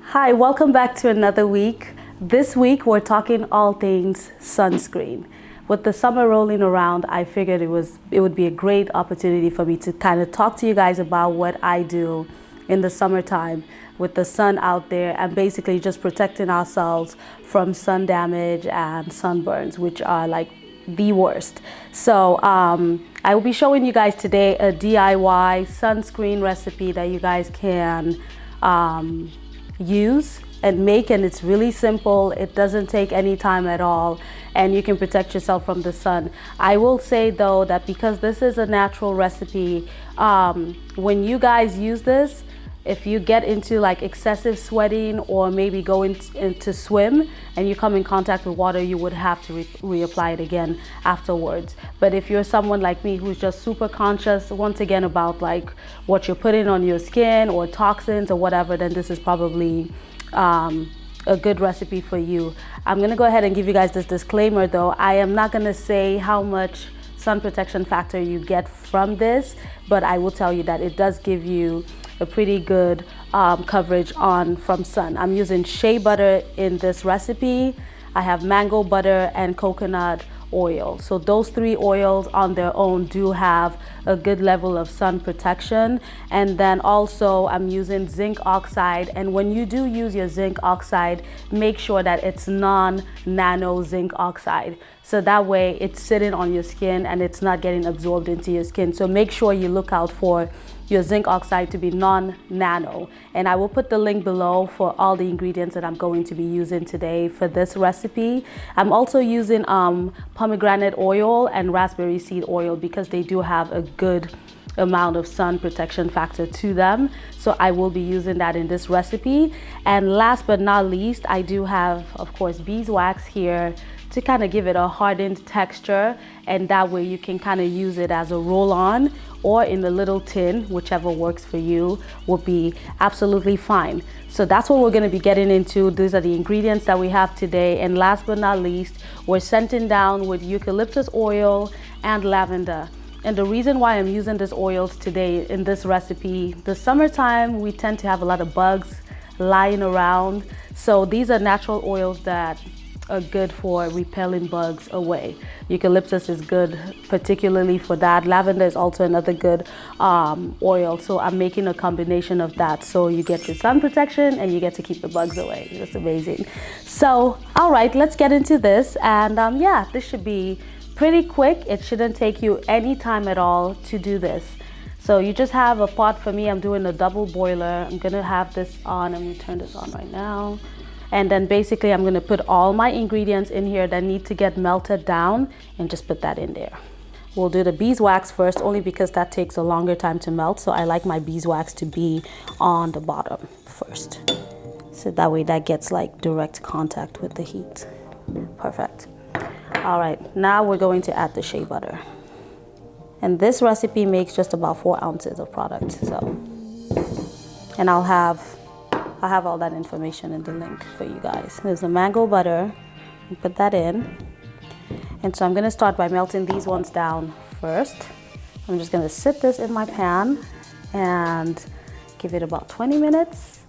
Hi, welcome back to another week. This week we're talking all things sunscreen. With the summer rolling around, I figured it would be a great opportunity for me to kind of talk to you guys about what I do in the summertime with the sun out there and basically just protecting ourselves from sun damage and sunburns, which are like the worst. So I will be showing you guys today a DIY sunscreen recipe that you guys can use and make, and it's really simple. It doesn't take any time at all, and you can protect yourself from the sun. I will say though that because this is a natural recipe, when you guys use this, if you get into like excessive sweating or maybe go into swim and you come in contact with water, you would have to reapply it again afterwards. But if you're someone like me who's just super conscious once again about like what you're putting on your skin or toxins or whatever, then this is probably a good recipe for you. I'm gonna go ahead and give you guys this disclaimer though. I am not gonna say how much sun protection factor you get from this, but I will tell you that it does give you a pretty good coverage from sun. I'm using shea butter in this recipe. I have mango butter and coconut oil. So those three oils on their own do have a good level of sun protection. And then also I'm using zinc oxide. And when you do use your zinc oxide, make sure that it's non-nano zinc oxide. So that way it's sitting on your skin and it's not getting absorbed into your skin. So make sure you look out for your zinc oxide to be non-nano. And I will put the link below for all the ingredients that I'm going to be using today for this recipe. I'm also using pomegranate oil and raspberry seed oil because they do have a good amount of sun protection factor to them. So I will be using that in this recipe. And last but not least, I do have, of course, beeswax here to kind of give it a hardened texture, and that way you can kind of use it as a roll-on or in the little tin, whichever works for you will be absolutely fine. So that's what we're going to be getting into. These are the ingredients that we have today. And last but not least, we're scenting down with eucalyptus oil and lavender. And the reason why I'm using these oils today in this recipe, the summertime, we tend to have a lot of bugs lying around. So these are natural oils that are good for repelling bugs away. Eucalyptus is good particularly for that. Lavender is also another good oil. So I'm making a combination of that. So you get your sun protection and you get to keep the bugs away. That's amazing. So, all right, let's get into this. And yeah, this should be pretty quick. It shouldn't take you any time at all to do this. So you just have a pot. For me, I'm doing a double boiler. I'm gonna have this on. I'm gonna turn this on right now. And then basically I'm gonna put all my ingredients in here that need to get melted down and just put that in there. We'll do the beeswax first, only because that takes a longer time to melt. So I like my beeswax to be on the bottom first. So that way that gets like direct contact with the heat. Perfect. All right, now we're going to add the shea butter. And this recipe makes just about 4 ounces of product. So, and I'll have all that information in the link for you guys. There's the mango butter. Put that in. And so I'm gonna start by melting these ones down first. I'm just gonna sit this in my pan and give it about 20 minutes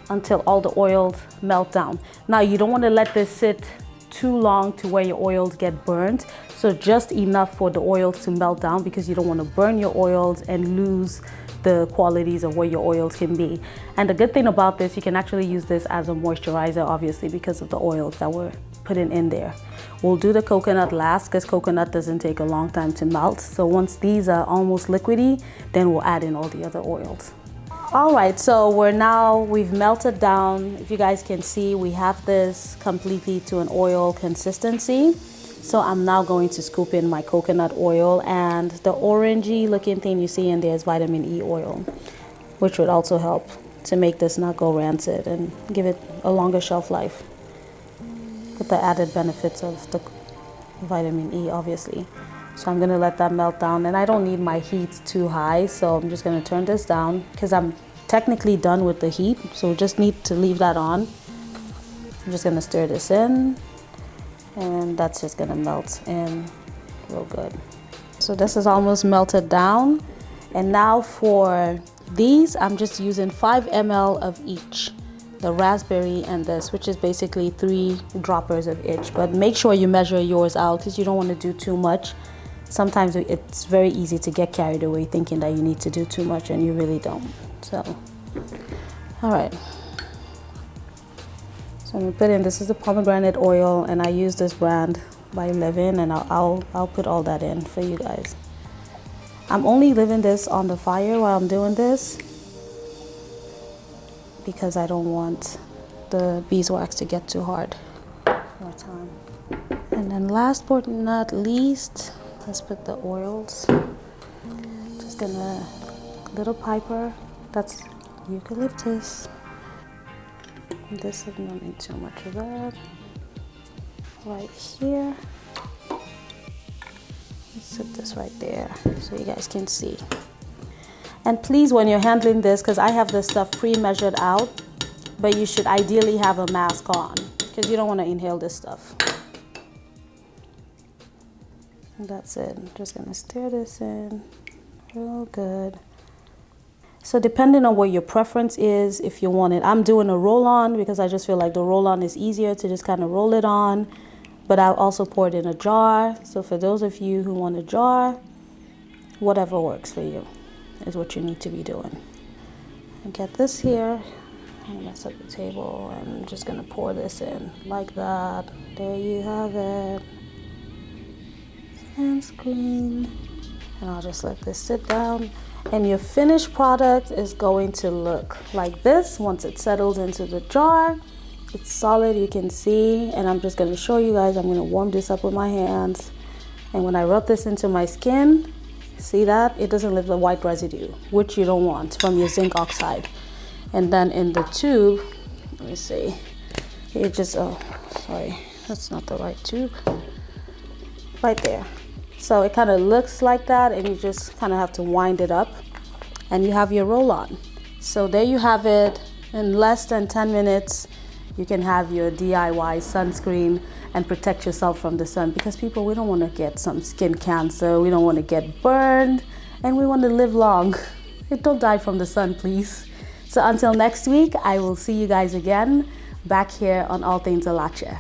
until all the oils melt down. Now you don't wanna let this sit too long to where your oils get burnt. So just enough for the oils to melt down, because you don't wanna burn your oils and lose the qualities of what your oils can be. And the good thing about this, you can actually use this as a moisturizer, obviously, because of the oils that we're putting in there. We'll do the coconut last because coconut doesn't take a long time to melt. So once these are almost liquidy, then we'll add in all the other oils. All right, so we've melted down. If you guys can see, we have this completely to an oil consistency. So I'm now going to scoop in my coconut oil, and the orangey looking thing you see in there is vitamin E oil, which would also help to make this not go rancid and give it a longer shelf life with the added benefits of the vitamin E, obviously. So I'm gonna let that melt down, and I don't need my heat too high, so I'm just gonna turn this down because I'm technically done with the heat, so we just need to leave that on. I'm just gonna stir this in, and that's just gonna melt in real good. So this is almost melted down, and now for these I'm just using 5 ml of each. the raspberry and this, which is basically 3 droppers of each. But make sure you measure yours out because you don't want to do too much. Sometimes it's very easy to get carried away thinking that you need to do too much and you really don't. So, all right. So I'm gonna put in, this is the pomegranate oil, and I use this brand by Living, and I'll put all that in for you guys. I'm only leaving this on the fire while I'm doing this because I don't want the beeswax to get too hard. More time. And then last but not least, let's put the oils. Just gonna, little piper, that's eucalyptus. This is not need too much of that. Right here. Let's put this right there so you guys can see. And please, when you're handling this, because I have this stuff pre-measured out, but you should ideally have a mask on because you don't want to inhale this stuff. And that's it. I'm just gonna stir this in real good. So depending on what your preference is, if you want it, I'm doing a roll-on because I just feel like the roll-on is easier to just kind of roll it on, but I'll also pour it in a jar. So for those of you who want a jar, whatever works for you is what you need to be doing. And get this here, I'm gonna set the table, and I'm just gonna pour this in like that. There you have it. Sunscreen. And I'll just let this sit down. And your finished product is going to look like this once it settles into the jar. It's solid, you can see. And I'm just gonna show you guys, I'm gonna warm this up with my hands. And when I rub this into my skin, see that? It doesn't leave the white residue, which you don't want from your zinc oxide. And then in the tube, let me see. It just, oh, sorry, that's not the right tube. Right there. So it kind of looks like that, and you just kind of have to wind it up and you have your roll-on. So there you have it. In less than 10 minutes, you can have your DIY sunscreen and protect yourself from the sun, because people, we don't want to get some skin cancer, we don't want to get burned, and we want to live long. Don't die from the sun, please. So until next week, I will see you guys again back here on All Things Alaché.